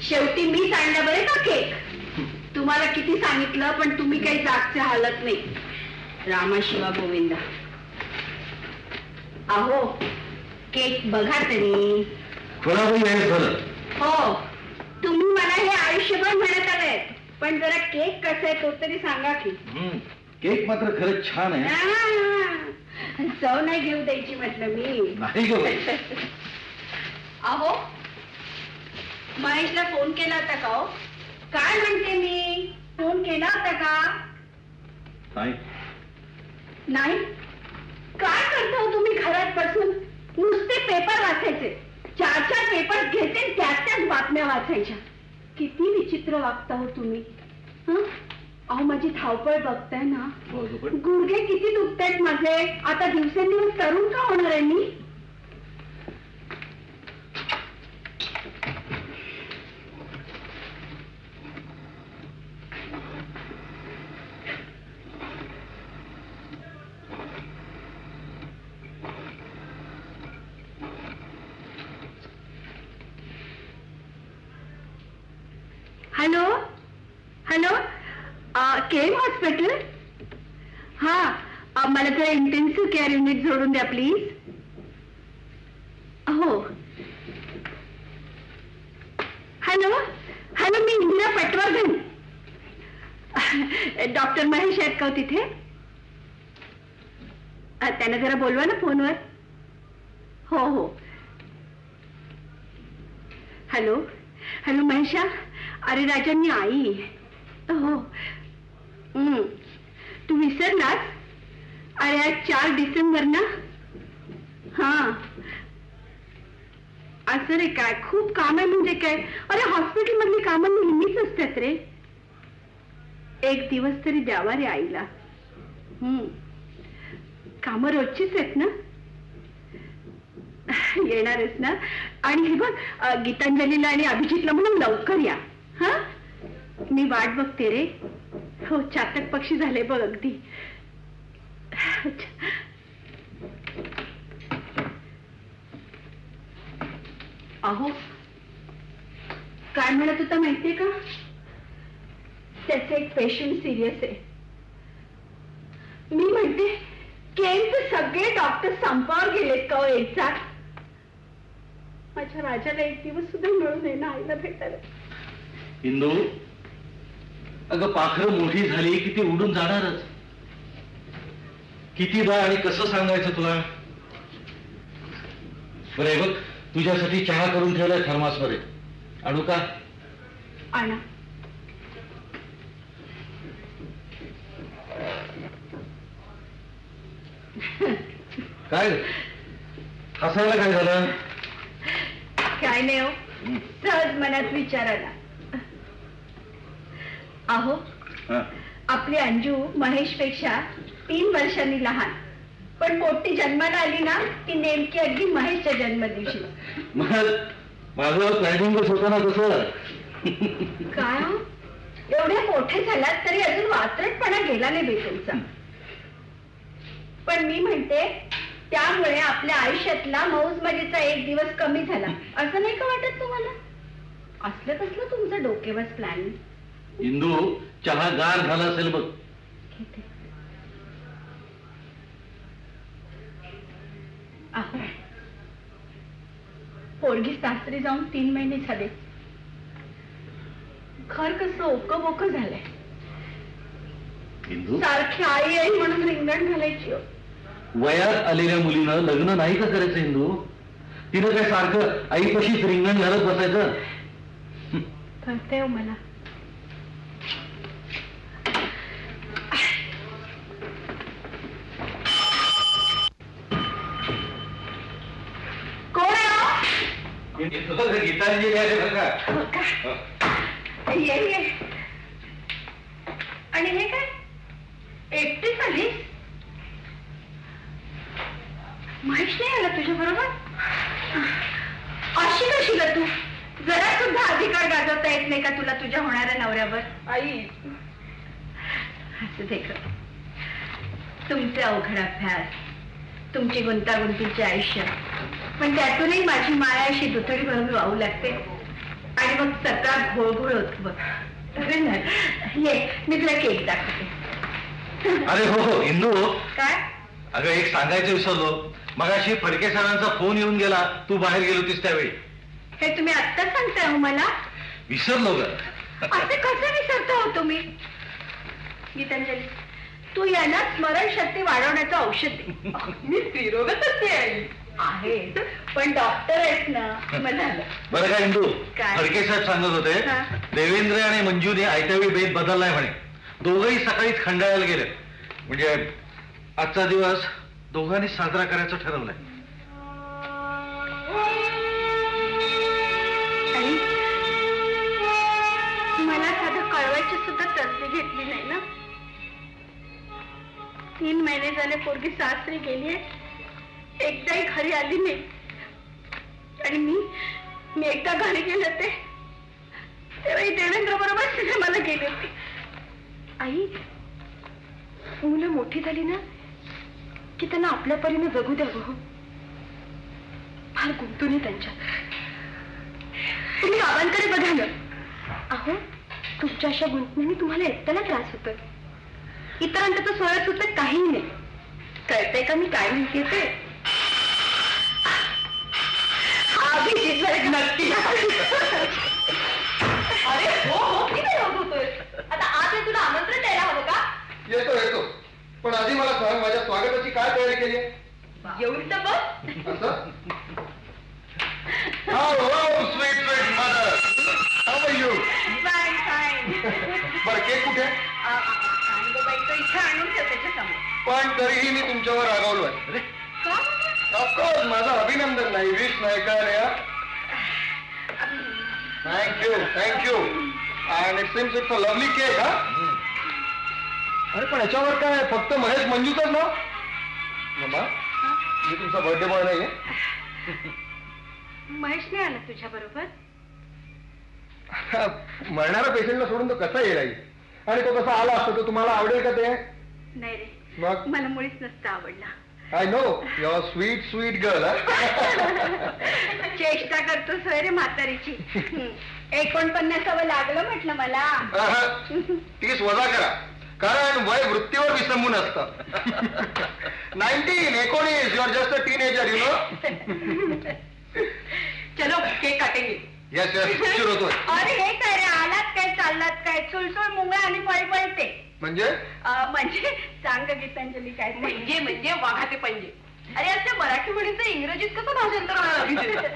शेवटी मी सांडला बरे का केक. तुम्हाला किती सांगितलं पण तुम्ही काही जागचे हालत नाही. रामा शिवा गोविंदा. अहो केक बघा तरी. हो तुम्ही मला हे आयुष्यभर म्हणत आले पण जरा केक कसा आहे तो तरी सांगा की. केक मात्र खरंच छान आहे. चव नाही घेऊ द्यायची म्हटलं मी. नाही घेऊ. अहो महेशला फोन केला होता का हो? काय म्हणते मी फोन केला होता का? नाही. काय करता हो तुम्ही घरात बसून नुसते पेपर वाचायचे. 4 पेपर घेते त्याच बातम्या वाचायच्या. किती विचित्र वागता हो तुम्ही. अहो माझी धावपळ बघताय ना. गुडघे किती दुखतायत माझे. आता दिवसेंदिवस तरुण का होणार आहे मी. हॅलो हॅलो केम हॉस्पिटल. हा मला जरा इंटेन्सिव्ह केअर युनिट जोडून द्या प्लीज. हो हॅलो हॅलो मी इंदिरा पटवर्धन. डॉक्टर महेश आहेत का तिथे. त्यांना जरा बोलवा ना फोनवर. हो हो हॅलो हॅलो महेशा. अरे राजा मी आई. हो तू विसरलास. अरे आज 4 डिसेंबर ना. हा असं रे काय खूप काम आहे म्हणजे काय. अरे हॉस्पिटल मधली कामं नेहमीच असतात रे. एक दिवस तरी द्यावा रे आईला. कामं रोजचीच आहेत ना. येणारच ना. आणि हे बघ गीतांजलीला आणि अभिजितला म्हणून लवकर या. हा मी वाट बघते रे. हो चातक पक्षी झाले बघ अगदी. अहो काय म्हणत होता माहितीये का. त्याचे एक पेशंट सिरियस आहे. मी म्हणते केमचे सगळे डॉक्टर संपावर गेलेत का एकचा. माझ्या राजाला एक दिवस सुद्धा मिळून आहे ना आईला भेटायला. इंदू अगं पाखरं मोठी झाली की ती उडून जाणारच. कितीदा आणि कसं सांगायचं तुला. बरं बघ तुझ्यासाठी चहा करून ठेवलाय थर्मासमध्ये. आणू का. आणा. काय हसायला काय झालं. काय नाही हो सहज मनात विचार आला. अहो आपली अंजू महेश पेक्षा 3 वर्षांनी लहान पण मोठी जन्माला आली ना ती नेमकी अगदी महेशच्या जन्मदिवशी. माझं प्लॅनिंगच होतं ना तसं. काय हो एवढे मोठे झालात तरी अजून वात्रटपणा गेला नाही बेटूंचा. पण मी म्हणते त्यामुळे आपल्या आयुष्यातला मौज मजेचा एक दिवस कमी झाला असं नाही का वाटत तुम्हाला. असलं कसलं तुमचं डोकेवस प्लॅन. इंदू चहा गार झाला असेल बघ. पोरगी सासरी जाऊन 3 महिने झाले. घर कसं ओकं बोकं झालंय. सारखी आई आई म्हणून रिंगण घालायची. वयात आलेल्या मुलीनं लग्न नाही का करायचं इंदू. तिनं काय सारखं आईपाशीच रिंगण घालत बसायचं. कळतंय हो मला. गीतांजली आहे बघा. ये ये. आणि हे काय एकटीच आली? महेश नाही आला तुझ्या बरोबर? अशी कशी ग तू? जरा सुद्धा अधिकार गाजवता येत नाही का तुला तुझ्या होणाऱ्या नवऱ्यावर? आई असं दे ग. तुमचे अवघड अभ्यास, तुमची गुंतागुंतीचे आयुष्य, पण त्यातूनही माझी माया अशी दुथडी भरून वाहू लागते आणि मग सगळा घोळघोळ होतो बघ. ये मी तुला केक दाखवते. अरे हो इंदू. काय? अगं एक सांगायचं विसरलो. मगाशी फडके सरांचा फोन येऊन गेला, तू बाहेर गेलो होतीस त्यावेळी. हे तुम्ही आत्ताच सांगताय हो मला? विसरलो ग. असे कसे विसरता हो तुम्ही? गीतांजली, तू यांना स्मरणशक्ती वाढवण्याचं औषध दे. मी स्त्रीरोगच आहे, पण डॉक्टर आहेस ना, मग झालं. बरं का इंदू, काय? फडके साहेब सांगत होते देवेंद्र आणि मंजूने आयत्यावेळी बेत बदललाय म्हणे. दोघंही सकाळीच खंडाळ्याला गेले. म्हणजे आजचा दिवस दोघांनी साजरा करायचं ठरवलंय. आणि मला साधं कळवायची सुद्धा तसदी घेतली नाही ना. 3 महिने झाले पोरगी सासरी गेलीये, एकदाही घरी आली नाही. आणि मी एकदा घरी गेले होते तेव्हाही देवेंद्र बरोबर तिथे मला गेले होते. आई, मुलं मोठी झाली ना की त्यांना आपल्या परीने जगू द्यावं. फार गुंतून त्यांच्यात. तुम्ही बाबांकडे बघा ना. अहो, तुमच्या अशा गुंतण्याने तुम्हाला एकट्याला त्रास होतोय. इतरांचं तर सोयच होतं काहीही नाही. कळतंय का मी काय म्हणते ते? नक्की. अरे हो हो, किती रोग होतोय. आता आज तुला आमंत्रण द्यायला हवं का? येतो येतो, पण आधी मला सांग माझ्या स्वागताची काय तयारी केली आहे? येऊन तर बघ. असं? Hello, sweet sweet mother. How are you? Fine, fine. बरं, केक कुठे? इथे आणून ठेव त्याच्या समोर. पण तरीही मी तुमच्यावर रागावलोय. का? ऑफकोर्स, माझं अभिनंदन नाही, विश नाही का रे? Thank you. And it seems it's a lovely cake. हा, अरे पण याच्यावर काय फक्त महेश मंजूचच ना? मम्मा, मी तुमचा बर्थडे बॉय नाहीये. महेश नाही आला तुझ्या बरोबर? मरणारा पेशंटला सोडून तो कसा येईल आई? आणि तो कसा आला असतो तर तुम्हाला आवडेल का ते? नाही रे, मग मला मुळीच नसतं आवडला. I know, your sweet sweet girl. चेष्टा करतो सोय रे म्हातारीची. 49व लागलं म्हटलं मला. 30 वजा करा, कारण वय वृत्तीवर विसंबून असतं. 19 you are just a teenager, you know. चलो केक काटेंगे. यस यस, उशीर होतोय. अरे हे काय रे, आलात काय चाललात काय, चुलचुल मुंगळा आणि पळपळते. म्हणजे सांग गीतांजली काय? म्हणजे वाघाचे पंजे. अरे असं मराठी म्हणीचं इंग्रजीत कसं भाषांतर?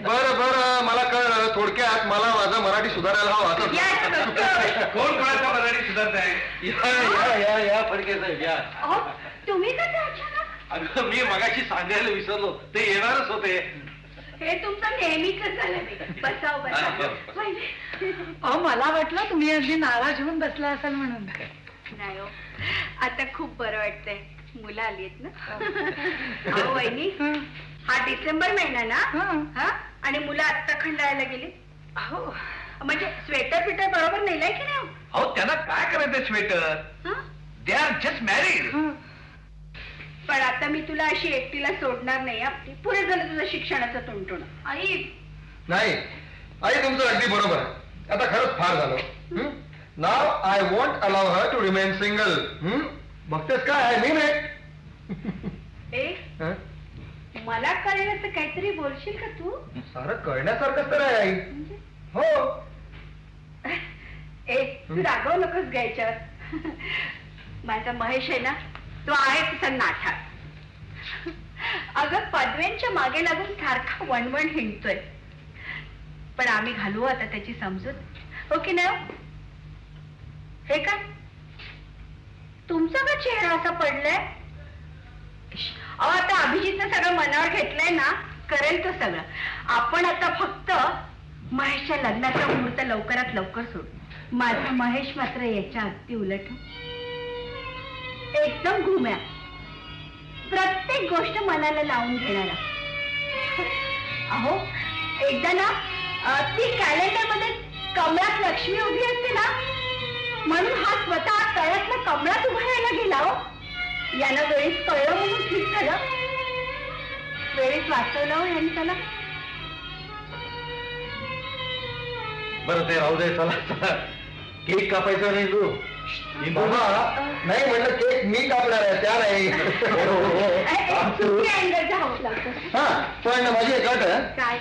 बरं, मला कळलं. थोडक्यात मला माझा मराठी सुधारायला हवा. कोण कोणाचा मराठी सुधारताय? या फडके साहेब या. तुम्ही कसं अचानक? अगं मी मगाशी सांगायला विसरलो, ते येणारच होते. हे तुमचं नेहमीच झालं. बसाव. मला वाटलं तुम्ही अगदी नाराज होऊन बसला असाल म्हणून. नाही हो, आता खूप बरं वाटतंय. मुलं आली आहेत ना. अहो वहिनी, हा डिसेंबर महिना ना. आणि मुलं आत्ता खंडाळायला गेली. अहो म्हणजे स्वेटर पिटर बरोबर नेलाय की नाही? अहो त्यांना काय करायचं sweater? They are just married. पण आता मी तुला अशी एकटीला सोडणार नाही. पुढे झालं तुझं शिक्षणाचं तुंटुण. आई नाही, आई तुमचं अगदी बरोबर आहे. आता खरंच फार झालं. Now I won't allow her to remain single. बघतेस काय आहे मी नाही. मला कळेल असं काहीतरी बोलशील का तू? सारं कळण्यासारखंच तर आहे आई. हो. तू रागव नकोस घ्यायच्यावर. माझा महेश आहे ना, तो आहे तसा नाठा. अगं पदव्यांच्या मागे लागून सारखा वणवण हिंडतोय. पण आम्ही घालू आता त्याची समजूत. हो की नाही? हे काय तुमचा का चेहरा असा पडलाय? आता अभिजितनं सगळं मनावर घेतलंय ना, करेल तो सगळं. आपण आता फक्त महेशच्या लग्नाचा मुहूर्त लवकरात लवकर सोड. माझा महेश मात्र याच्या अगदी उलट, एकदम घुम्या, प्रत्येक गोष्ट मनाला लावून घेणारा. अहो एकदा ना ती कॅलेंडर मध्ये कमळात लक्ष्मी उभी असते ना, म्हणून हा स्वतः तळ्यातला कमळात उभा राहायला गेला. हो, याला वेळीच कळलं म्हणून ठीक झालं. वेळीच वाचवलं हो यांनी त्याला. बरं ते राहू दे, चला चला. केक कापायचा नाही तू. नाही म्हणलं केक मी कापणार आहे, त्या नाही. हा पण माझी एक अट आहे. काय?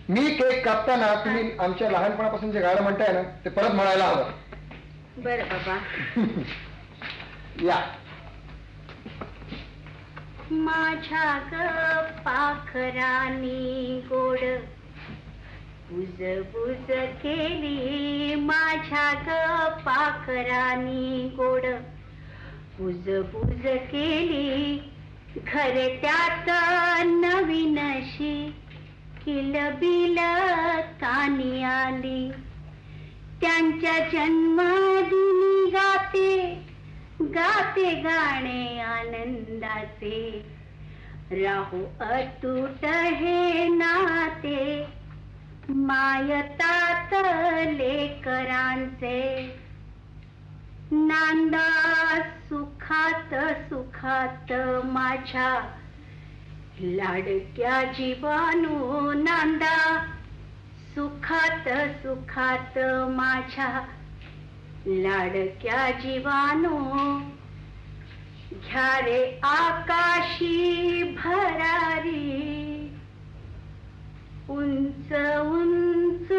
मी केक कापताना तुम्ही आमच्या लहानपणापासून जे गाणं म्हणताय ना ते परत म्हणायला हवं. बरं बाबा. या. माझ्या ग पाखरानी गोड बुज बुज केली, माझ्या ग पाखरानी गोड बुज बुज केली, घरट्यात नवीन अशी किलबिल कानी आली, त्यांच्या जन्मदिनी गाते गाते गाणे आनंदाचे, राहू अतूट हे नाते मायतात लेकरांचे, नांदा सुखात सुखात माझ्या लाडक्या जीवानो, नांदा सुखात सुखात माझ्या लाडक्या जीवानो, घ्या रे आकाशी भरारी, उंच उंच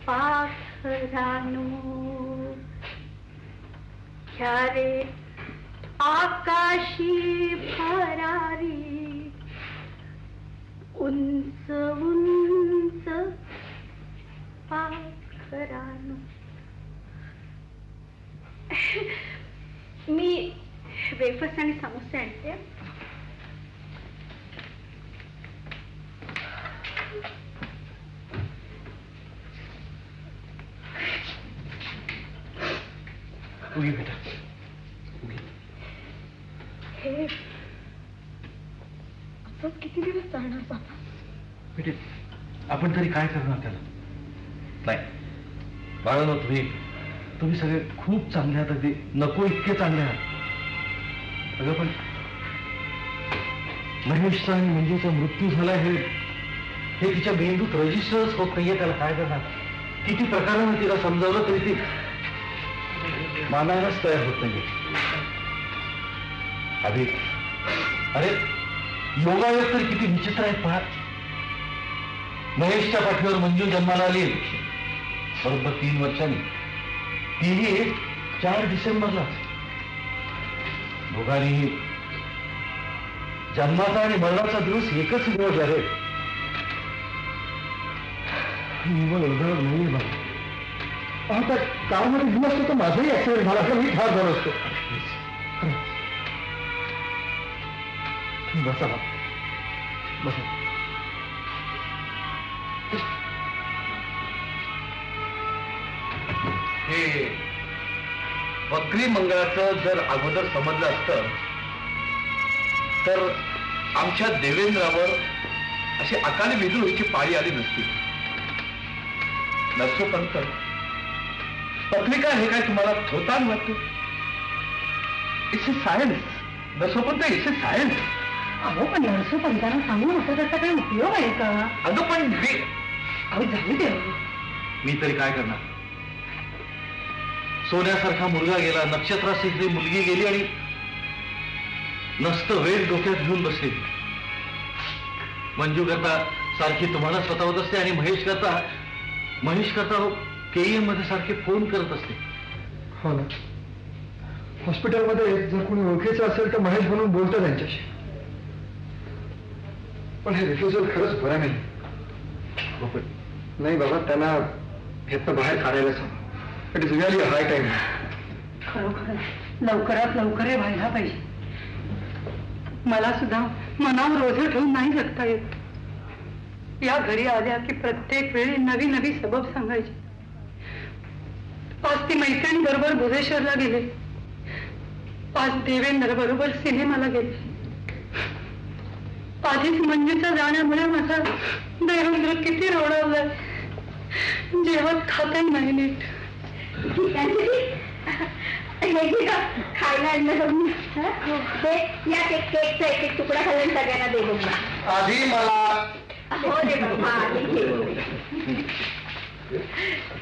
पाखरानो, घ्या रे आकाशी भरारी, उंच उंच पाखरानो. मी वेफर्स आणि समोसे आणते. उगी बेटा, हे असं किती दिवस चालणार बाबा? बेटे आपण तरी काय करणार त्याला? नाही बाळांनो, तुम्ही सगळे खूप चांगले आहात, अगदी नको इतके चांगले आहात. अगं पण महेशचा आणि मंजूचा मृत्यू झाला हे तिच्या मेंदूत रजिस्टरच होत नाहीये. त्याला काय करणार? किती प्रकारानं तिला समजावलं तरी ती मानायलाच तयार होत नाहीये. अरे योगायोग तर किती विचित्र आहेत पहा. महेशच्या पाठीवर मंजू जन्माला आली बरोबर 3 वर्षांनी, तीही 4 डिसेंबरला. दोघांनीही जन्माचा आणि मरणाचा दिवस एकच निवडला रे. निवड उदाहरण नाहीये बाबा. आता कारमध्ये दिवस असतो तर माझाही ऍक्सिडेंट झाला असता, मी ठार झालो असतो. बसा बसा. हे बकरी मंगळाचं जर अगोदर समजलं असतं तर आमच्या देवेंद्रावर अशी अकाली विद्रोहीची पाळी आली नसती. नरसोपंत, पत्रिका हे काय तुम्हाला थोतान वाटतो? It's a science. Narsopant, it's a science. अहो पण नरसोपंतांना सांगून होता त्याचा काही उपयोग आहे का? अगं पण अहो जाऊ दे. मी तरी काय करणार? सोन्यासारखा मुलगा गेला, नक्षत्रासारखी मुलगी गेली आणि नसतं वेळ डोक्यात घेऊन बसली. मंजू करता सारखी तुम्हाला स्वतःवत असते आणि महेश करता केईएम मध्ये सारखे फोन करत असते. हो ना. हॉस्पिटलमध्ये जर कोणी ओळखीचं असेल तर महेश म्हणून बोलतो त्यांच्याशी. पण हे रिफ्युजल खरंच बरं नाही. नाही बाबा, त्यांना ह्यातनं बाहेर काढायला सांग. It is really high time. खरोखर लवकरात लवकर हे व्हायला पाहिजे. मला सुद्धा मनावर ओझं ठेवून नाही जगता येत. या घरी आल्या की प्रत्येक वेळी नवी नवी सबब सांगायची. आज ती मैत्रिणी बरोबर भुवनेश्वरला गेले, आज देवेंद्र बरोबर सिनेमाला गेले. आधीच मंजूच्या जाण्यामुळे माझा देवेंद्र किती रोडावलाय, जेवण खातही नाही नीट. खायला आणलं या केकचा एक तुकडा खाल्ला सगळ्यांना दे बघा. आधी मला. हो रे बाबा.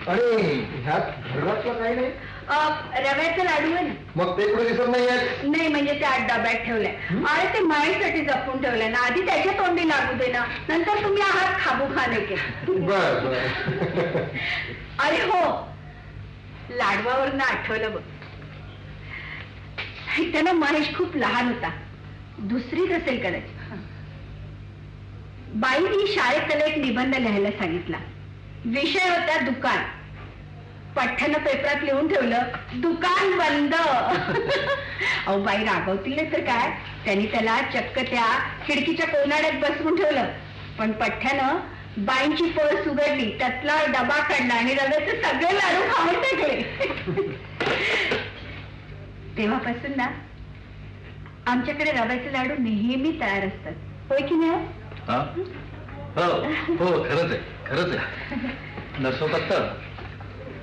आणि ह्यात घरातलं काही नाही. रव्याचा लाडू आहे ना. मग ते कुठे दिसत नाहीये. नाही म्हणजे ते आज डब्यात ठेवलंय आणि ते माईसाठी जपून ठेवलंय ना. आधी त्याच्या तोंडी लागू दे ना, नंतर तुम्ही आहात खाबू खाणे के. बर बर. अरे हो, लाडवावरनं आठवलं बघ. त्याला महेश खूप लहान होता, दुसरीच असेल कदाचित. बाईनी शाळेत त्याला एक निबंध लिहायला सांगितला. विषय होता दुकान. पठ्ठ्यानं पेपरात लिहून ठेवलं, दुकान बंद. अहो बाई रागवतील नाही तर काय. त्यांनी त्याला चक्क त्या खिडकीच्या कोनाड्यात बसवून ठेवलं. पण पठ्ठ्यानं बाईंची पर्स उघडली, त्यातला डबा काढला आणि रव्याचे सगळे लाडू खाऊन टाकले. तेव्हापासून ना आमच्याकडे रव्याचे लाडू नेहमी तयार असतात. होय की नाही? हो खरंच आहे, खरंच आहे. नसोबत तर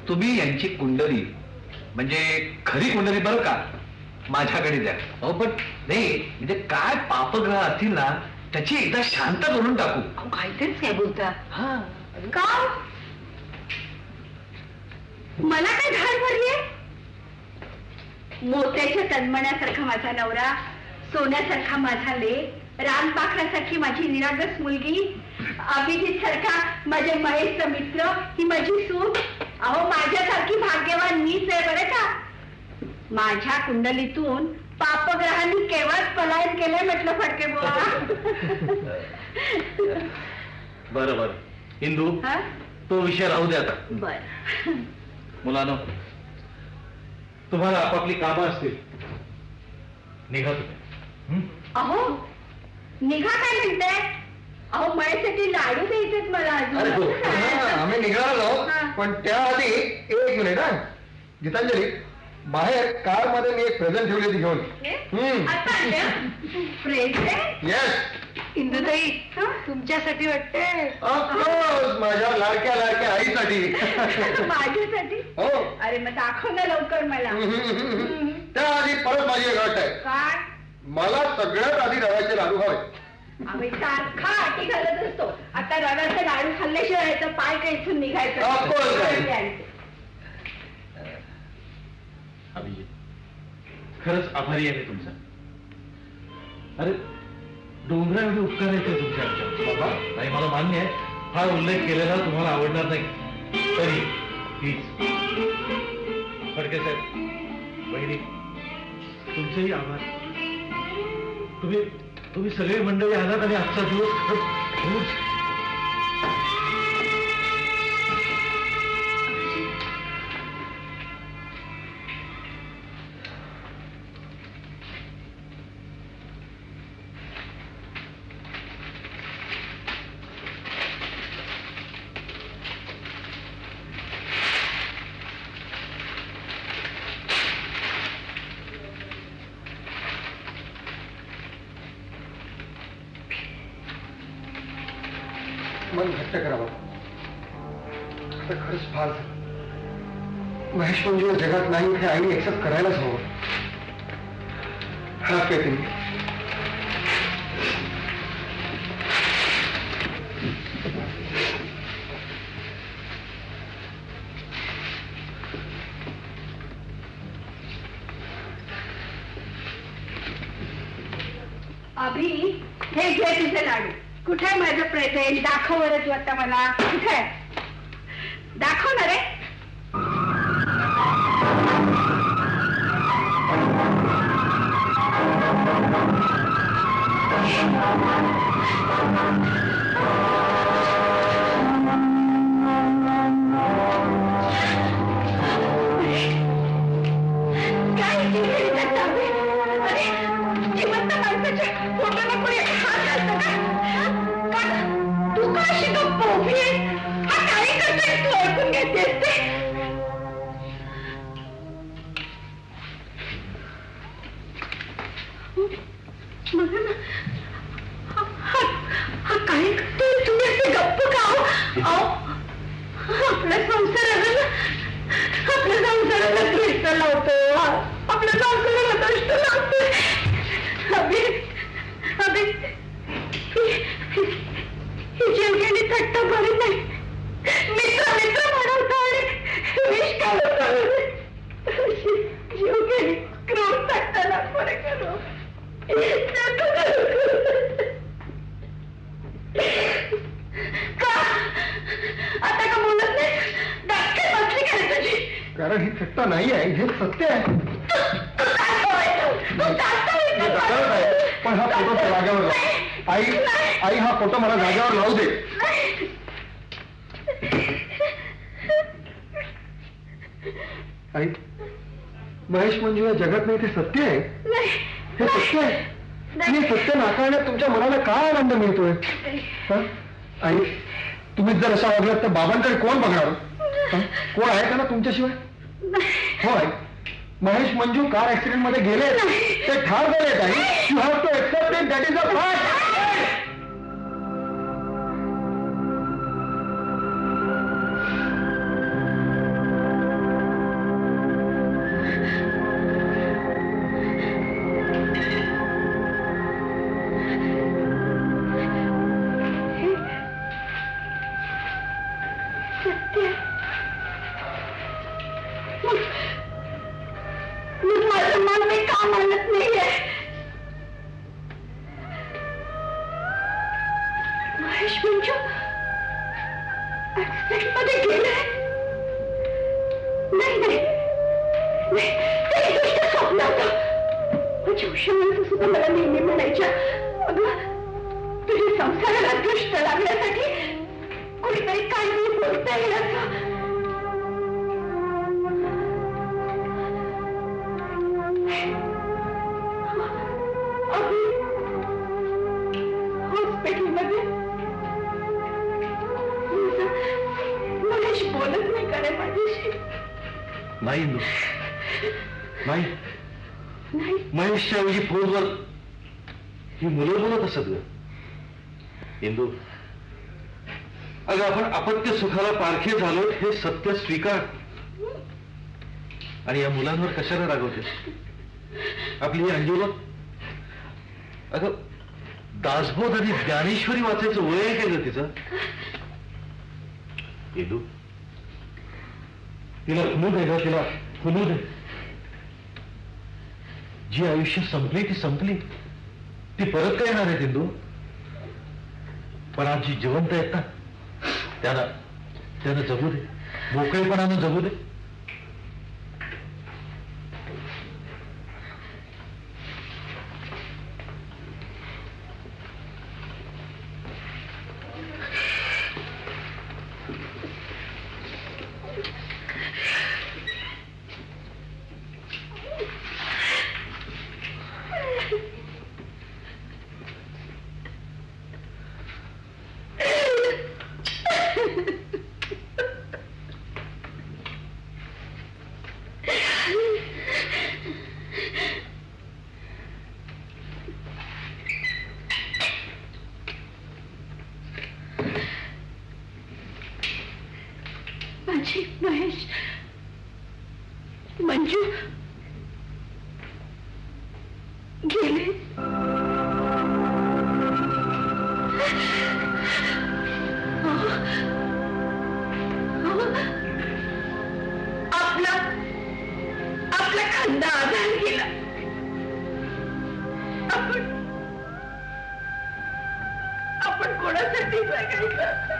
तुम्ही यांची कुंडली, म्हणजे खरी कुंडली बरं का, माझ्याकडे द्या. हो पण नाही म्हणजे काय पापग्रह असतील ना त्याची एकदा शांत करून टाकू. काहीतरीच काय बोलता. का मला काय घाल भरलीये? मोत्याच्या तन्मण्यासारखा माझा नवरा, सोन्यासारखा माझा लेक, रानपाखरासारखी माझी निरागस मुलगी, अभिजित सारखा माझ्या महेशचा मित्र, ही माझी सून. अहो माझ्यासारखी भाग्यवान मीच आहे बरं का. माझ्या कुंडलीतून पापग्रहांनी केव्हाच पलायन केलंय म्हटलं फडके बुवा. बरं बरं इंदू, तो विषय राहू दे आता. बर मुलांनो, तुम्हाला आपापली कामं असतील, निघा तुम्ही. अहो निघा काय म्हणताय? अहो माझ्यासाठी लाडू द्यायचेत मला अरे हो, अजून. आम्ही निघालो आहोत, पण त्याआधी एक मिनिट. हा गीतांजली, बाहेर कार मध्ये मी एक प्रेझेंट ठेवली होती घेऊन. प्रेझेंट? येस. इंदुताई तुमच्यासाठी वाटते? ऑफकोर्स, माझ्या लाडक्या लाडक्या आईसाठी. माझ्यासाठी? हो. अरे मग दाखव ना लवकर मला. त्याआधी परत माझी एक अट आहे. काय? मला सगळ्यात आधी रव्याचे लाडू हवे. आम्ही सारखा आटी घालत असतो. आता रव्याचे लाडू खाल्ल्याशिवाय याचं पाय काही इथून निघायचं. अभिजित, खरंच आभारी आहे तुमचा. अरे डोंगरा एवढे उपकार येते तुमच्या आमच्या. बाबा नाही, मला मान्य आहे हा उल्लेख केलेला तुम्हाला आवडणार नाही, तरी प्लीज. फडके साहेब, बहिणी, तुमचेही आभार. तुम्ही सगळे मंडळी आलात आणि आजचा दिवस खरंच मन घट्ट करावं. आता खरंच फार महेश मंजू जगात नाही हे आईने एक्सेप्ट करायलाच हवं. हा पेटे अभि, हे घे तुझे लाडू. कुठे आहे माझं प्रेझेंट? दाखव बरं तू आता मला. कुठे आहे? दाखव ना रे. काय अरे जिवंत माणसाच्या फोटोला कोणी हात घालतं का? तू का कशी गप्प उभी आहे? हा काय करतोय तू? ऐकून घेतेस ते? बघा ना, हा काय करतोय? तुम्ही असे गप्प का हो? आपल्या संसाराला दृष्ट लावतो, आपल्या संसाराला दृष्ट लावतोय. अभि ही जीवघेणी थट्टा बरी नाही. मित्र म्हणवतो आणि विष घालवतो. जीवघेणी क्रूर थट्टाला बरे करू. आता का बोलत नाही? डॉक्टर बसली काय तुझी? कारण ही थट्टा नाही आहे, हे सत्य आहे. पण हा फोटो जागेवर लाव. आई हा फोटो मला जागेवर लावू दे. आई, महेश मंजू या जगात नाही, ते सत्य आहे. हे सत्य आहे. आणि सत्य नाकारण्यात तुमच्या मनाला काय आनंद मिळतोय? आई, तुम्हीच जर अशा वागलात तर बाबांकडे कोण बघणार? कोण आहे का ना तुमच्याशिवाय? हो आहे. महेश मंजू कार ऍक्सिडेंट मध्ये गेले, ते ठार झाले. आई, you have to accept it. That is a fact. मला नेहमी म्हणायच्या, अगं तुझ्या संसाराला दृष्ट लागण्यासाठी कुणीतरी काही बोलता येईल. हॉस्पिटलमध्ये महेश बोलत नाही का रे माझ्याशी? नाही नाही, महेशच्या ऐवजी फोनवर ही मुलं बोलत असत ग. इंदू, अगं आपण अपत्य सुखाला पारखे झालो हे सत्य स्वीकार. आणि या मुलांवर कशाला रागवतेस? आपली ही अंजुला, अगं दासबोध आणि ज्ञानेश्वरी वाचायचं वय आहे का ग तिचं? इंदू, तिला फुलू दे ग, तिला फुलू दे. जी आयुष्य संपली ती संपली, ती परत काय येणार आहे इंदू? पण आज जी जिवंत आहेत ना, त्यांना जगू दे, मोकळेपणानं जगू दे. महेश, मंजू गेले. आपला खंदा आधार गेला. आपण कोणासाठी जगायचं?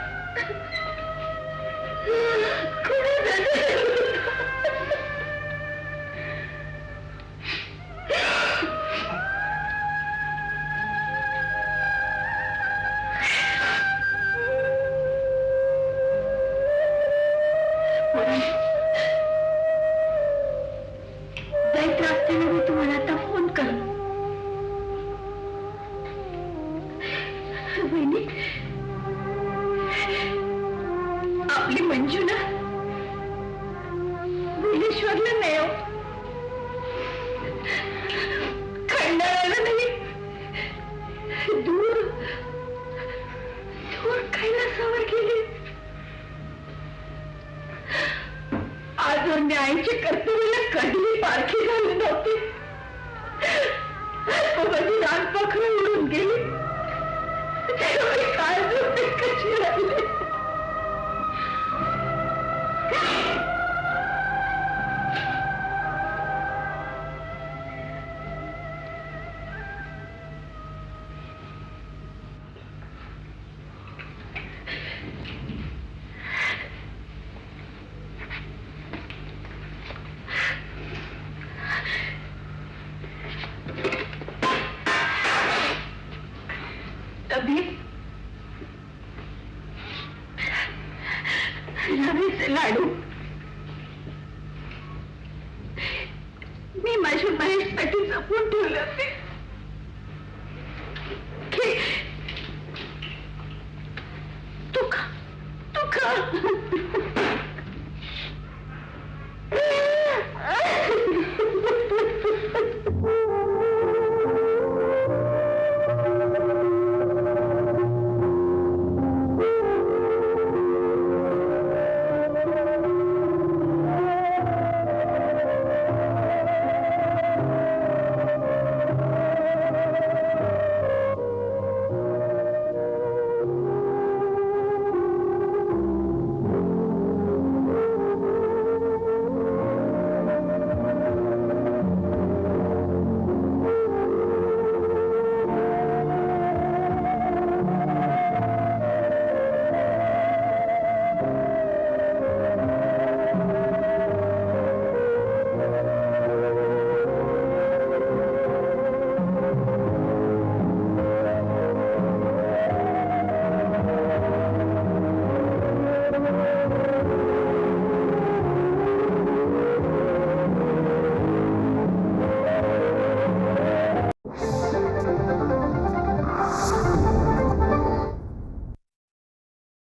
जायचं असताना मी तुम्हाला आता फोन कर. वहिनी, महेशसाठी जपून ठेवले होते.